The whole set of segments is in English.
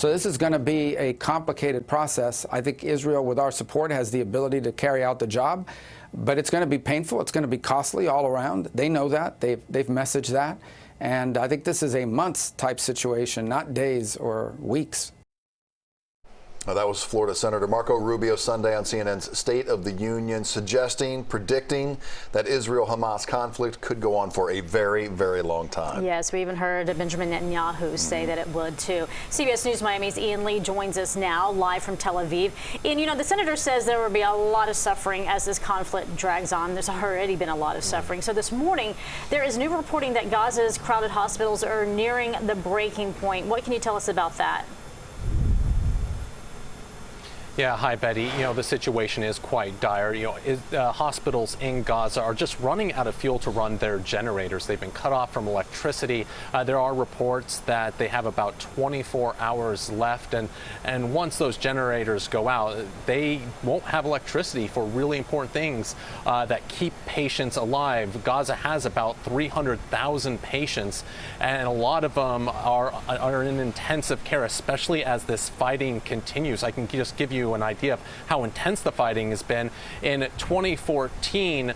So this is going to be a complicated process. I think Israel, with our support, has the ability to carry out the job, but it's going to be painful. It's going to be costly all around. They know that. They've messaged that. And I think this is a months type situation, not days or weeks. That was Florida Senator Marco Rubio Sunday on CNN's State of the Union, predicting that Israel-Hamas conflict could go on for a very, very long time. Yes, we even heard Benjamin Netanyahu say that it would too. CBS News Miami's Ian Lee joins us now live from Tel Aviv. And, you know, the senator says there will be a lot of suffering as this conflict drags on. There's already been a lot of suffering. So this morning, there is new reporting that Gaza's crowded hospitals are nearing the breaking point. What can you tell us about that? Yeah, hi, Betty. You know, the situation is quite dire. You know, hospitals in Gaza are just running out of fuel to run their generators. They've been cut off from electricity. There are reports that they have about 24 hours left, and once those generators go out, they won't have electricity for really important things that keep patients alive. Gaza has about 300,000 patients, and a lot of them are in intensive care, especially as this fighting continues. I can just give you an idea of how intense the fighting has been. In 2014,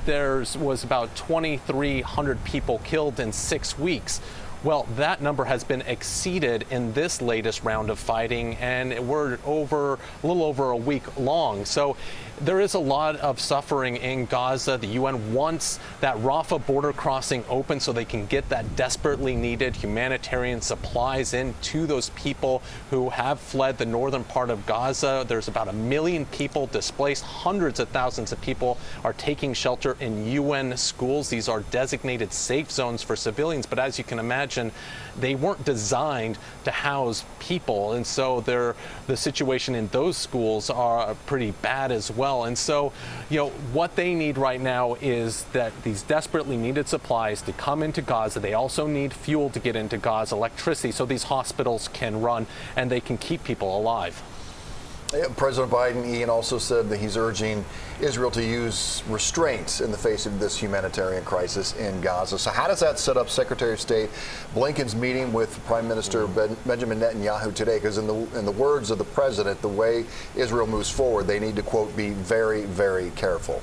there was about 2,300 people killed in 6 weeks. Well, that number has been exceeded in this latest round of fighting, and we're a little over a week long. So there is a lot of suffering in Gaza. The UN wants that Rafah border crossing open so they can get that desperately needed humanitarian supplies in to those people who have fled the northern part of Gaza. There's about 1 million people displaced. Hundreds of thousands of people are taking shelter in UN schools. These are designated safe zones for civilians, but as you can imagine, they weren't designed to house people, and so the situation in those schools are pretty bad as well. And so, you know, what they need right now is that these desperately needed supplies to come into Gaza. They also need fuel to get into Gaza, electricity, so these hospitals can run and they can keep people alive. President Biden, Ian, also said that he's urging Israel to use restraints in the face of this humanitarian crisis in Gaza. So how does that set up Secretary of State Blinken's meeting with Prime Minister Benjamin Netanyahu today? Because in the words of the president, the way Israel moves forward, they need to, quote, be very, very careful.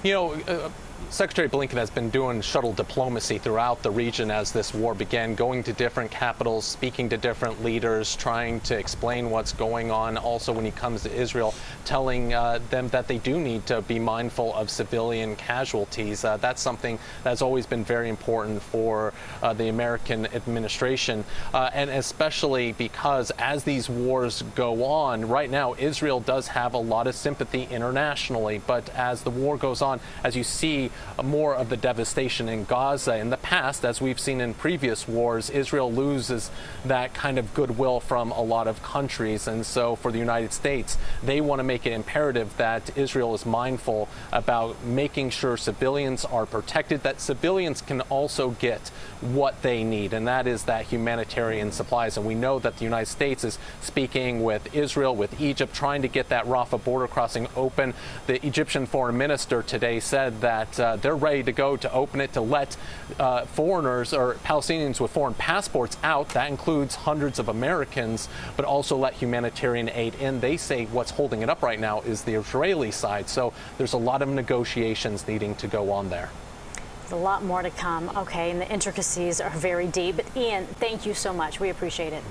You know, Secretary Blinken has been doing shuttle diplomacy throughout the region as this war began, going to different capitals, speaking to different leaders, trying to explain what's going on. Also, when he comes to Israel, telling them that they do need to be mindful of civilian casualties. That's something that's always been very important for the American administration, and especially because as these wars go on, right now Israel does have a lot of sympathy internationally, but as the war goes on, as you see more of the devastation in Gaza. In the past, as we've seen in previous wars, Israel loses that kind of goodwill from a lot of countries. And so for the United States, they want to make it imperative that Israel is mindful about making sure civilians are protected, that civilians can also get what they need, and that is that humanitarian supplies. And we know that the United States is speaking with Israel, with Egypt, trying to get that Rafah border crossing open. The Egyptian foreign minister today said that they're ready to go to open it, to let foreigners or Palestinians with foreign passports out. That includes hundreds of Americans, but also let humanitarian aid in. They say what's holding it up right now is the Israeli side. So there's a lot of negotiations needing to go on there. There's a lot more to come. Okay, and the intricacies are very deep. But Ian, thank you so much. We appreciate it.